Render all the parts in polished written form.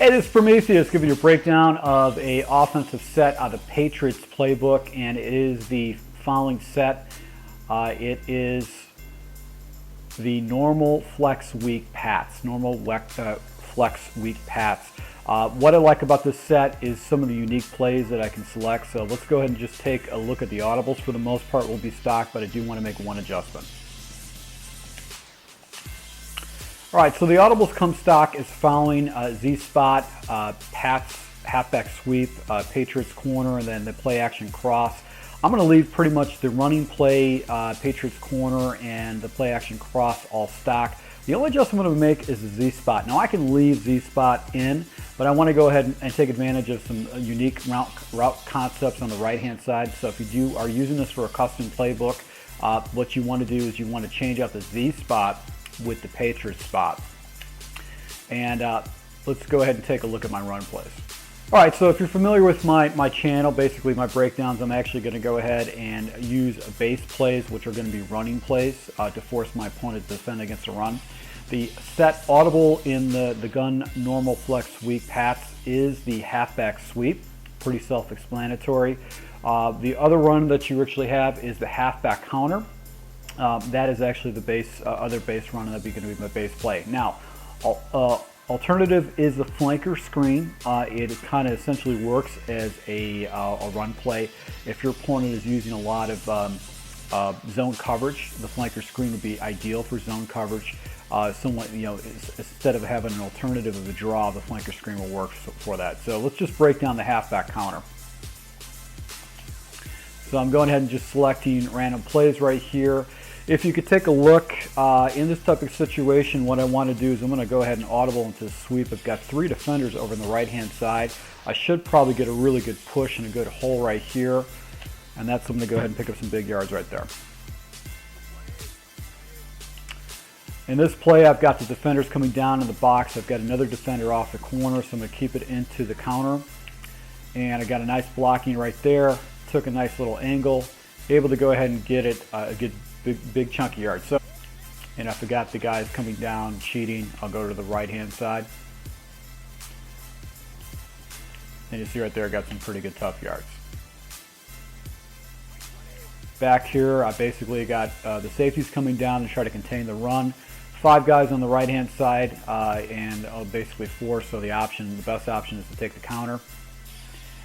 Hey, this is Prometheus giving you a breakdown of a offensive set out of Patriots playbook, and it is the following set. It is the normal flex week PATS. Flex week PATS. What I like about this set is some of the unique plays that I can select. So let's go ahead and just take a look at the audibles. For the most part, will be stock, but I do want to make one adjustment. All right, so the audibles come stock is following Z-spot, PATS, halfback sweep, Patriots corner, and then the play action cross. I'm going to leave pretty much the running play, Patriots corner, and the play action cross all stock. The only adjustment I'm going to make is the Z-spot. Now I can leave Z-spot in, but I want to go ahead and take advantage of some unique route concepts on the right-hand side. So if you are using this for a custom playbook, what you want to do is you want to change out the Z-spot with the Patriots spot. And let's go ahead and take a look at my run plays. All right, so if you're familiar with my channel, basically my breakdowns, I'm actually going to go ahead and use base plays, which are going to be running plays to force my opponent to defend against a run. The set audible in the gun normal flex week PATS is the halfback sweep, pretty self-explanatory. The other run that you actually have is the halfback counter. That is actually the other base run, and that'd be going to be my base play. Now, alternative is the flanker screen. It kind of essentially works as a run play. If your opponent is using a lot of zone coverage, the flanker screen would be ideal for zone coverage. Somewhat, instead of having an alternative of a draw, the flanker screen will work for that. So let's just break down the halfback counter. So I'm going ahead and just selecting random plays right here. If you could take a look in this type of situation, what I want to do is I'm going to go ahead and audible into the sweep. I've got 3 defenders over on the right hand side. I should probably get a really good push and a good hole right here, and that's I'm going to go ahead and pick up some big yards right there. In this play, I've got the defenders coming down in the box. I've got another defender off the corner, so I'm going to keep it into the counter, and I got a nice blocking right there. Took a nice little angle, able to go ahead and get it a good big chunky yard. So, and if I got the guys coming down cheating, I'll go to the right hand side, and you see right there I got some pretty good tough yards. Back here I basically got the safeties coming down to try to contain the run. 5 guys on the right hand side and basically 4, so the best option is to take the counter.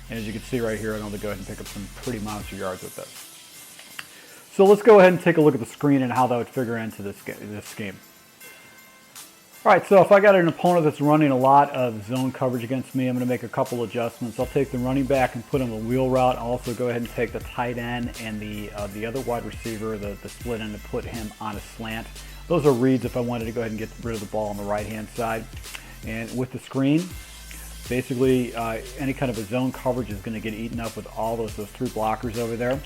And as you can see right here, I'm able to go ahead and pick up some pretty monster yards with this. So let's go ahead and take a look at the screen and how that would figure into this scheme. All right, so if I got an opponent that's running a lot of zone coverage against me, I'm going to make a couple adjustments. I'll take the running back and put him a wheel route. I'll also go ahead and take the tight end and the other wide receiver, the split end, and put him on a slant. Those are reads if I wanted to go ahead and get rid of the ball on the right-hand side. And with the screen, basically, any kind of a zone coverage is going to get eaten up with all those 3 blockers over there.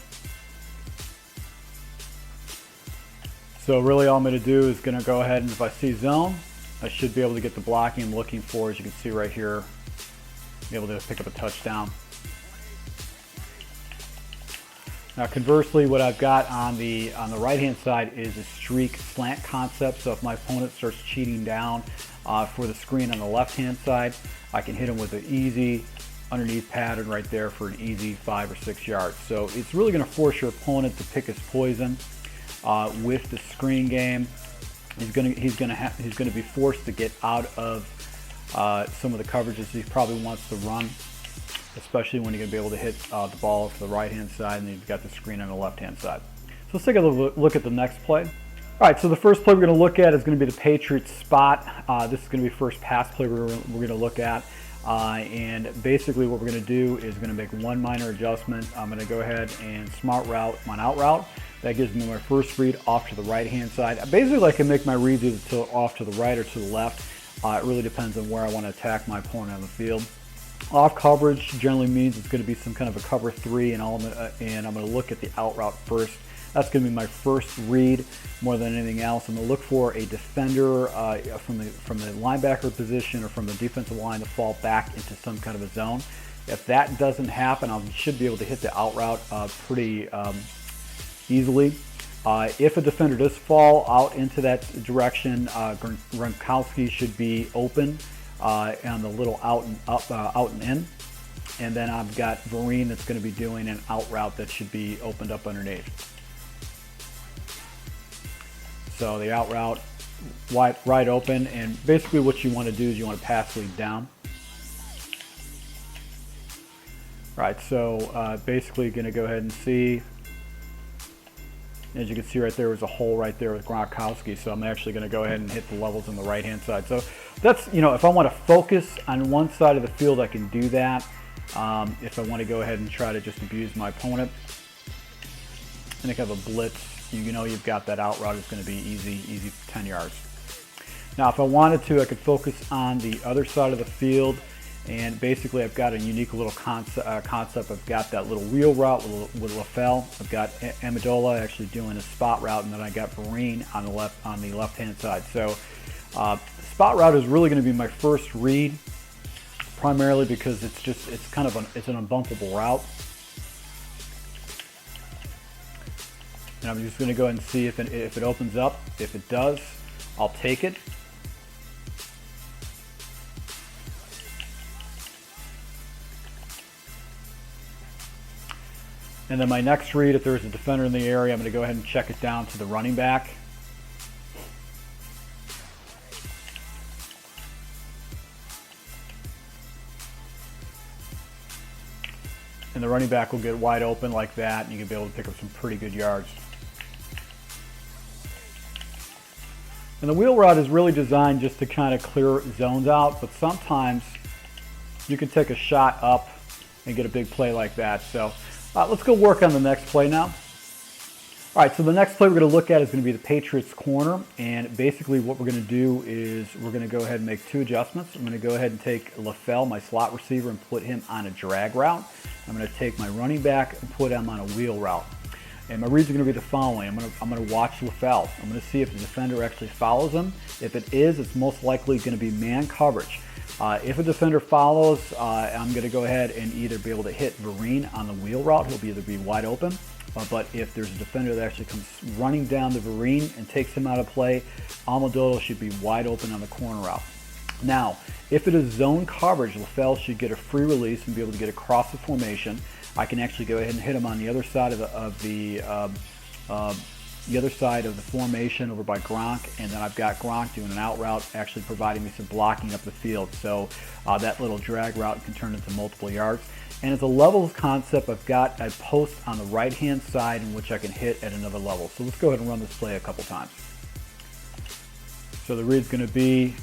So really all I'm going to do is going to go ahead and if I see zone, I should be able to get the blocking I'm looking for. As you can see right here, be able to pick up a touchdown. Now conversely, what I've got on the right hand side is a streak slant concept. So if my opponent starts cheating down for the screen on the left hand side, I can hit him with an easy underneath pattern right there for an easy 5 or 6 yards. So it's really going to force your opponent to pick his poison with the screen game. He's going to be forced to get out of some of the coverages he probably wants to run, especially when you're going to be able to hit the ball to the right hand side and you've got the screen on the left hand side. So let's take a look at the next play. All right, so the first play we're going to look at is going to be the Patriots spot. This is going to be first pass play we're going to look at. And basically what we're going to do is going to make one minor adjustment. I'm going to go ahead and smart route my out route. That gives me my first read off to the right hand side. Basically I can make my reads either off to the right or to the left. It really depends on where I want to attack my opponent on the field. Off coverage generally means it's going to be some kind of a cover 3, and I'm going to look at the out route first. That's going to be my first read more than anything else. I'm going to look for a defender from the linebacker position or from the defensive line to fall back into some kind of a zone. If that doesn't happen, I should be able to hit the out route pretty easily. If a defender does fall out into that direction, Gronkowski should be open on the little out and in. And then I've got Vereen that's going to be doing an out route that should be opened up underneath. So the out route wide open, and basically what you want to do is you want to pass lead down. Right, so basically going to go ahead and see, as you can see right there was a hole right there with Gronkowski, so I'm actually going to go ahead and hit the levels on the right hand side. So that's, you know, if I want to focus on one side of the field, I can do that. If I want to go ahead and try to just abuse my opponent, I think I have a blitz. You know you've got that out route. It's going to be easy 10 yards. Now if I wanted to, I could focus on the other side of the field, and basically I've got a unique little concept. I've got that little wheel route with LaFell. I've got Amendola actually doing a spot route, and then I got Vereen on the left hand side. So spot route is really going to be my first read, primarily because it's kind of an unbumpable route. And I'm just going to go ahead and see if it opens up. If it does, I'll take it. And then my next read, if there's a defender in the area, I'm going to go ahead and check it down to the running back. And the running back will get wide open like that, and you can be able to pick up some pretty good yards. And the wheel route is really designed just to kind of clear zones out, but sometimes you can take a shot up and get a big play like that. So let's go work on the next play now. All right, so the next play we're going to look at is going to be the Patriots corner, and basically what we're going to do is we're going to go ahead and make two adjustments. I'm going to go ahead and take LaFell, my slot receiver, and put him on a drag route. I'm going to take my running back and put him on a wheel route. And my reads are going to be the following. I'm going to watch LaFell. I'm going to see if the defender actually follows him. If it is, it's most likely going to be man coverage. If a defender follows, I'm going to go ahead and either be able to hit Vereen on the wheel route. He'll either be wide open. But if there's a defender that actually comes running down the Vereen and takes him out of play, Amendola should be wide open on the corner route. Now, if it is zone coverage, LaFell should get a free release and be able to get across the formation. I can actually go ahead and hit him on the other side of the other side of the formation over by Gronk, and then I've got Gronk doing an out route, actually providing me some blocking up the field. So that little drag route can turn into multiple yards. And as a levels concept, I've got a post on the right hand side in which I can hit at another level. So let's go ahead and run this play a couple times. So the read's going to be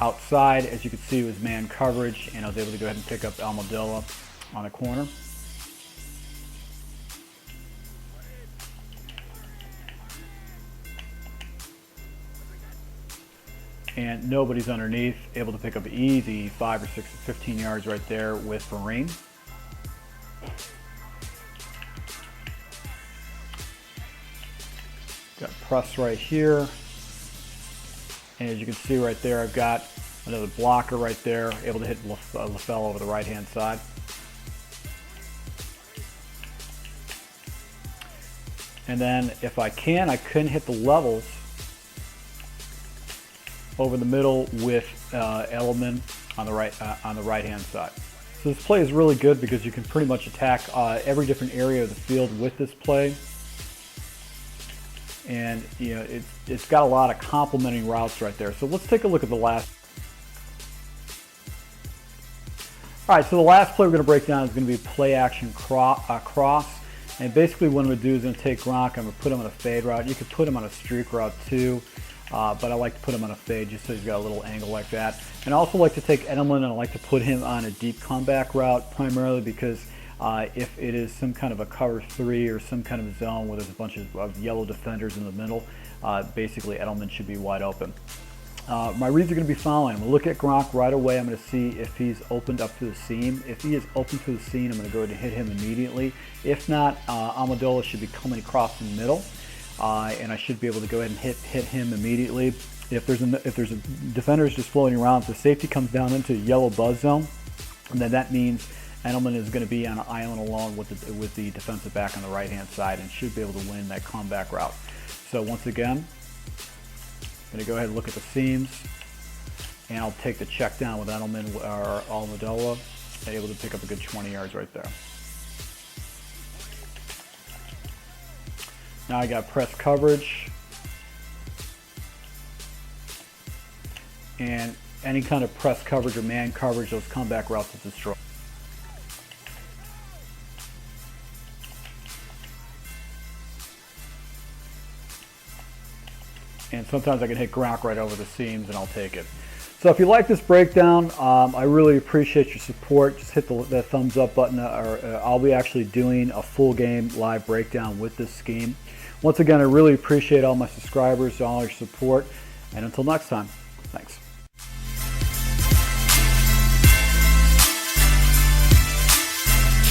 outside. As you can see, it was man coverage, and I was able to go ahead and pick up Amendola on a corner. And nobody's underneath, able to pick up easy 5 or 6 or 15 yards right there with Vereen. Got press right here. And as you can see right there, I've got another blocker right there, able to hit LaFell over the right hand side. And then if I can hit the levels over the middle with Edelman on the right hand side. So this play is really good because you can pretty much attack every different area of the field with this play, and you know it's got a lot of complementing routes right there. So let's take a look at the last. All right, so the last play we're going to break down is going to be play action cross, and basically what I'm going to do is going to take Gronk. I'm going to put him on a fade route. You could put him on a streak route too. But I like to put him on a fade just so he's got a little angle like that. And I also like to take Edelman and I like to put him on a deep comeback route, primarily because if it is some kind of a cover 3 or some kind of zone where there's a bunch of yellow defenders in the middle, basically Edelman should be wide open. My reads are going to be following. I'm going to look at Gronk right away. I'm going to see if he's opened up to the seam. If he is open to the seam, I'm going to go ahead and hit him immediately. If not, Amendola should be coming across the middle. And I should be able to go ahead and hit him immediately. If there's a defender is just floating around, if the safety comes down into yellow buzz zone, then that means Edelman is going to be on an island alone with the defensive back on the right hand side and should be able to win that comeback route. So once again, I'm going to go ahead and look at the seams. and I'll take the check down with Edelman or Almodola, able to pick up a good 20 yards right there. Now I got press coverage, and any kind of press coverage or man coverage, those comeback routes will destroy. And sometimes I can hit Gronk right over the seams and I'll take it. So if you like this breakdown, I really appreciate your support. Just hit the thumbs up button, or I'll be actually doing a full game live breakdown with this scheme. Once again, I really appreciate all my subscribers, all your support, and until next time, thanks.